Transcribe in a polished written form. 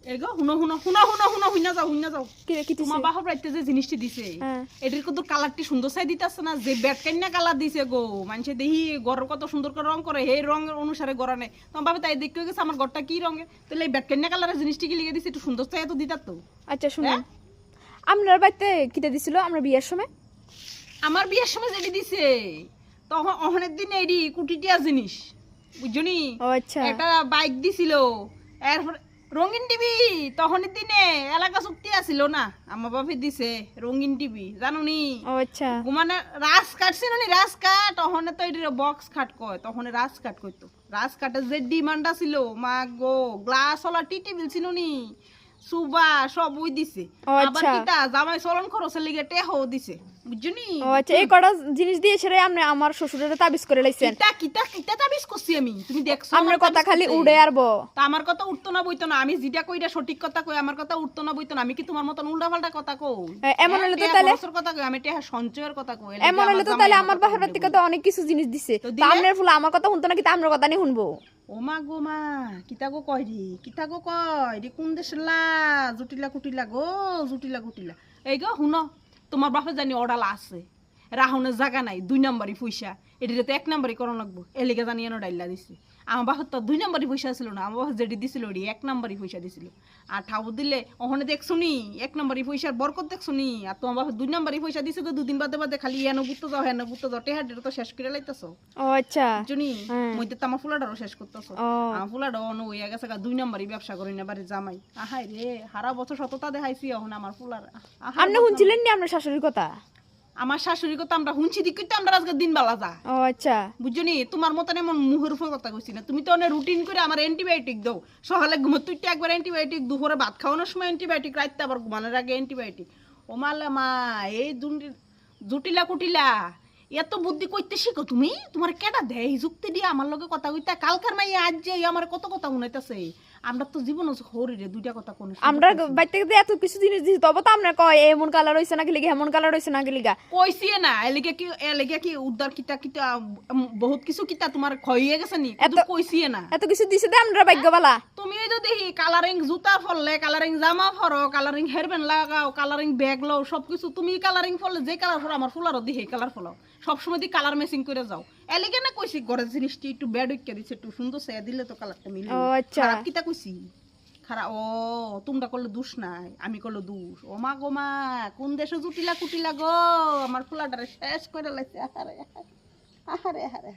এগো হুনো হুনো হুনো হুনো হুনো হুইনা যাও কি কি তোমার বাহর রাইতে যে জিনিসটি দিছে এটার কত কালারটি সুন্দর চাই দিতাছে না যে ব্যাট কান্না কালার দিছে গো মানুষে দেখি ঘর কত সুন্দর করে রং করে এই রঙের অনুসারে গড়া নেই তোমার বাবা তাই দেখতে গেছে আমার ঘরটা কি রঙে তাহলে এই ব্যাট কান্না কালারের জিনিসটি কি লিখে দিছে একটু সুন্দর চাই তো দিতার তো। আচ্ছা শুনুন আপনার বাড়িতে কিটা দিছিল আমরা বিয়ের সময় আমার বিয়ের সময় যেটি দিছে তখন অহনের দিন এডি কুটিটিয়া জিনিস বুঝছনি ও আচ্ছা একটা বাইক দিছিল এরপর রঙিন টিভি তখনের দিনে এলাকা চুক্তি আছিল না আমার বাপে দিছে রঙিন টিভি জানো নি ও আচ্ছা মানে রাজ কাট ছিল নি রাজ কাট তখনে তো এটির বক্স খাট কয় তখন রাজ কাট কইতো রাজ কাটের যে ডিমান্ড ছিল মা গো গ্লাস ওলা টি টেবিল ছিল নি সুবা সব ওই দিছে আবার কিটা জামাই চলন খরচের লিগে টেহো দিছে বুঝছনি ও আচ্ছা এই কটা জিনিস দিয়েছে রে আপনি আমার শ্বশুরের তাবিজ করে লাইছেন কিটা কিটা কিটা তাবিজ করছি আমি তুমি দেখছো আমার কথা খালি উড়ে আরবো তা আমার কথা উঠতো না বইতো না আমি যেটা কইরা সঠিক কথা কই আমার কথা উঠতো না বইতো না আমি কি তোমার মতন উল্টাপাল্টা কথা কই এমন হলে তো তাহলে কথা কই আমি টেহা সঞ্চয়ের কথা কই এমন হলে তো তাহলে আমার বাপের বাড়ি থেকে তো অনেক কিছু জিনিস দিছে তো আপনার ফুল আমার কথা শুনতো না কি আপনার কথা নি শুনবো ও মা গো মা কিতা গো কয় রে কোন দেশের লা জুটিলা কুটিলা গো জুটিলা কুটিলা এই গো হুনো তোমার বাপে জানি অডালা আছে রাহুনের জায়গা নাই 2 নম্বরই পয়সা এটিতে তো 1 নম্বরই করণ লাগবো এলিগে জানি এনো ডাইলা দিছে আমার বাপের তো 2 নম্বরই পয়সা ছিল না আমার বাপে যেটি দিছিল ওটি 1 নম্বরই পয়সা দিছিল আর ঠাউ দিলে ওখানে দেখছুনি 1 নম্বরই পয়সার বরকত দেখছুনি আর তোমার বাপে 2 নম্বরই পয়সা দিছে তো দুদিন বাদে বাদে খালি এনো বুঝতে যাও হেনো বুঝতে যাও টেহাডের তো শেষ করে লাইতাছো ও আচ্ছা জনি মইতে তো আমার ফুলাটারও শেষ করতেছো আমার ফুলাটাও অন হইয়া গেছে 2 নম্বরই ব্যবসা করি না বাড়ি জামাই আহাই রে হারা বছর সততা দেখাইছি এখন আমার ফুলার আপনি শুনছিলেন নি আপনার শাশুড়ির কথা আমার শাশুড়ির কথা আমরা শুনছি দিকে তো আমরা আজকে দিন বেলা যা ও আচ্ছা বুঝছনি তোমার মতন এমন মুহের উপর কথা কইছি না তুমি তো অনেক রুটিন করে আমার অ্যান্টিবায়োটিক দাও সকালে ঘুমোতে একবার অ্যান্টিবায়োটিক দুপুরে ভাত খাওয়ানোর সময় অ্যান্টিবায়োটিক রাইতে আবার ঘুমানোর আগে অ্যান্টিবায়োটিক ও মালে মা এই জুটিলা কুটিলা এত বুদ্ধি কইতে শিখো তুমি তোমার কেডা দেয় যুক্তি দিয়ে আমার লগে কথা কইতা কালকার মাই আজ যে আমার কত কথা শুনাইতাছে আমরা তো জীবন হরিরে দুইটা কথা কোন আমরা বাইতে থেকে এত কিছু জিনিস দিছি তবে তো আমরা কয় এমন কালার হইছে না কি লিগা এমন কালার হইছে না কি লিগা কইছি না এলিগে কি উদ্ধার কিতা কিতা বহুত কিছু কিতা তোমার খইয়ে গেছে নি এত কইছি না এত কিছু দিছে দে আমরা ভাগ্যবালা তুমি তো দেখি কালারিং জুতা ফললে কালারিং জামা ফরো কালারিং হেয়ারব্যান্ড লাগাও কালারিং ব্যাগ লও সবকিছু তুমি কালারিং ফললে যে কালার ফলো আমার ফুলারও দিহি কালার ফলো সবসময় দি কালার ম্যাচিং করে যাও এলিগে না কইছি ঘরের জিনিসটি একটু ব্যাড হইকে দিছে একটু সুন্দর সে দিলে তো কালারটা মিলে ও আচ্ছা খারাপ কিতা কইছি খারাপ ও তোমরা করলে দোষ নাই আমি করলে দোষ ও মা গো মা কোন দেশে জুটিলা কুটিলা গো আমার ফুলাটারে শেষ করে লাইছে আহারে আহারে আহারে